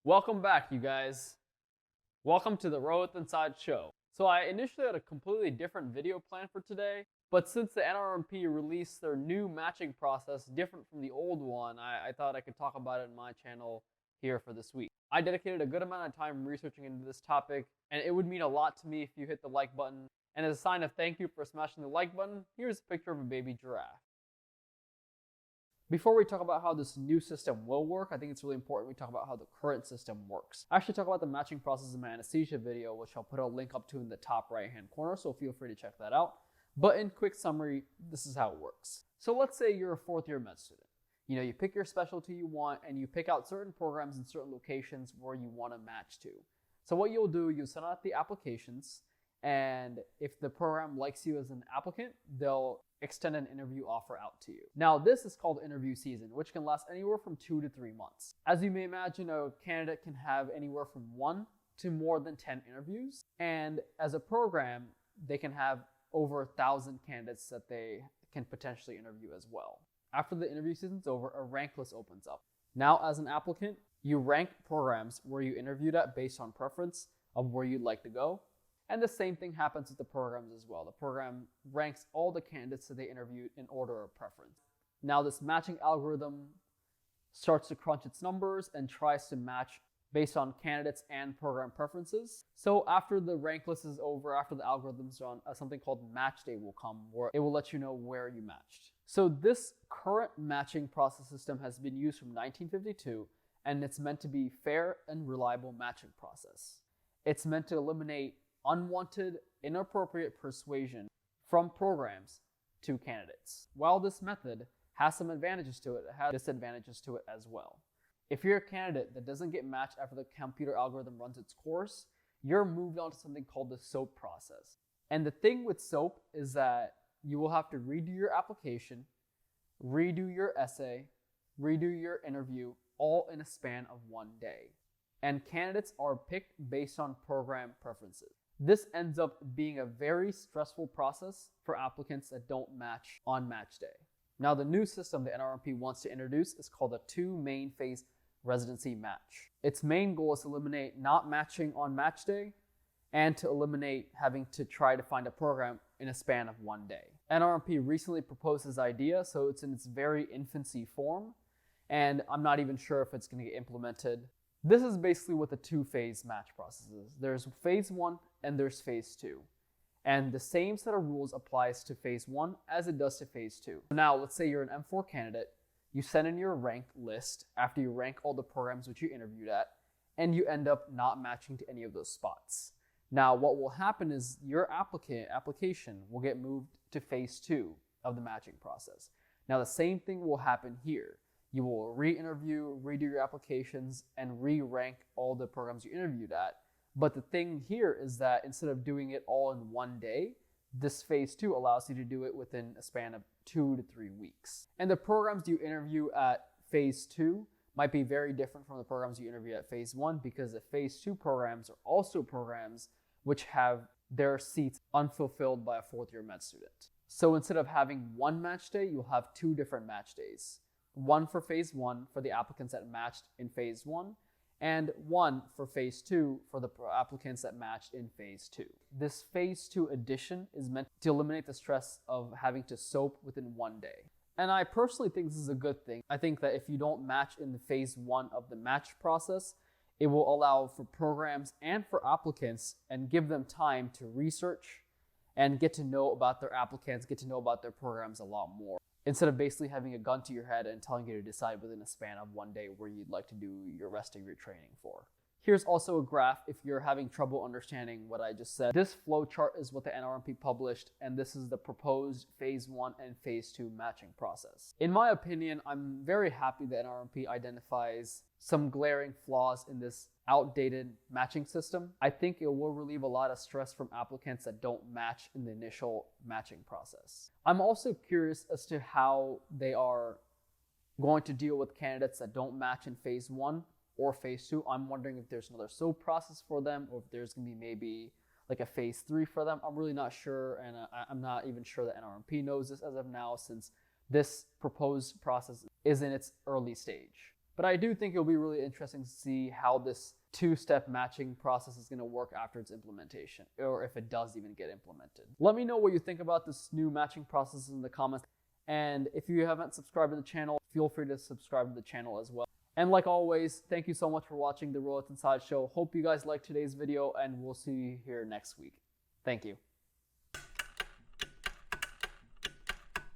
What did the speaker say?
Welcome back, you guys. Welcome to the Row With Inside show. So I initially had a completely different video plan for today, but since the NRMP released their new matching process different from the old one, I thought I could talk about it in my channel here for this week. I dedicated a good amount of time researching into this topic, and it would mean a lot to me if you hit the like button. And as a sign of thank you for smashing the like button, here's a picture of a baby giraffe. Before we talk about how this new system will work, I think it's really important we talk about how the current system works. I actually talk about the matching process in my anesthesia video, which I'll put a link up to in the top right hand corner, so feel free to check that out. But in quick summary, this is how it works. So let's say you're a fourth year med student. You pick your specialty you want, and you pick out certain programs in certain locations where you want to match to. So what you'll do, you send out the applications, and if the program likes you as an applicant, they'll extend an interview offer out to you. Now, this is called interview season, which can last anywhere from 2 to 3 months. As you may imagine, a candidate can have anywhere from 1 to more than 10 interviews. And as a program, they can have over 1,000 candidates that they can potentially interview as well. After the interview season's over, a rank list opens up. Now, as an applicant, you rank programs where you interviewed at based on preference of where you'd like to go. And the same thing happens with the programs as well. The program ranks all the candidates that they interviewed in order of preference. Now this matching algorithm starts to crunch its numbers and tries to match based on candidates and program preferences. So after the rank list is over, after the algorithm's done, something called match day will come where it will let you know where you matched. So this current matching process system has been used from 1952, and it's meant to be fair and reliable matching process. It's meant to eliminate unwanted, inappropriate persuasion from programs to candidates. While this method has some advantages to it, it has disadvantages to it as well. If you're a candidate that doesn't get matched after the computer algorithm runs its course, you're moved on to something called the SOAP process. And the thing with SOAP is that you will have to redo your application, redo your essay, redo your interview, all in a span of 1 day. And candidates are picked based on program preferences. This ends up being a very stressful process for applicants that don't match on match day. Now, the new system the NRMP wants to introduce is called a 2 main phase residency match. Its main goal is to eliminate not matching on match day and to eliminate having to try to find a program in a span of 1 day. NRMP recently proposed this idea, so it's in its very infancy form, and I'm not even sure if it's going to get implemented. This is basically what the 2-phase match process is. There's phase 1 and there's phase 2. And the same set of rules applies to phase 1 as it does to phase 2. Now, let's say you're an M4 candidate. You send in your rank list after you rank all the programs which you interviewed at, and you end up not matching to any of those spots. Now, what will happen is your application will get moved to phase 2 of the matching process. Now, the same thing will happen here. You will re-interview, redo your applications, and re-rank all the programs you interviewed at. But the thing here is that instead of doing it all in 1 day, this phase 2 allows you to do it within a span of 2 to 3 weeks. And the programs you interview at phase 2 might be very different from the programs you interview at phase 1, because the phase 2 programs are also programs which have their seats unfulfilled by a fourth year med student. So instead of having 1 match day, you'll have 2 different match days. 1 for phase 1 for the applicants that matched in phase 1, and 1 for phase 2 for the applicants that matched in phase 2. This phase 2 addition is meant to eliminate the stress of having to SOAP within 1 day. And I personally think this is a good thing. I think that if you don't match in the phase 1 of the match process, it will allow for programs and for applicants and give them time to research and get to know about their applicants, get to know about their programs a lot more, instead of basically having a gun to your head and telling you to decide within a span of 1 day where you'd like to do your rest of your training for. Here's also a graph if you're having trouble understanding what I just said. This flow chart is what the NRMP published, and this is the proposed phase 1 and phase 2 matching process. In my opinion, I'm very happy that NRMP identifies some glaring flaws in this outdated matching system. I think it will relieve a lot of stress from applicants that don't match in the initial matching process. I'm also curious as to how they are going to deal with candidates that don't match in phase 1 or phase 2. I'm wondering if there's another SOAP process for them, or if there's going to be maybe like a phase 3 for them. I'm really not sure, and I'm not even sure that NRMP knows this as of now, since this proposed process is in its early stage. But I do think it'll be really interesting to see how this two-step matching process is going to work after its implementation, or if it does even get implemented. Let me know what you think about this new matching process in the comments. And if you haven't subscribed to the channel, feel free to subscribe to the channel as well. And like always, thank you so much for watching the Royalton Inside Show. Hope you guys liked today's video, and we'll see you here next week. Thank you.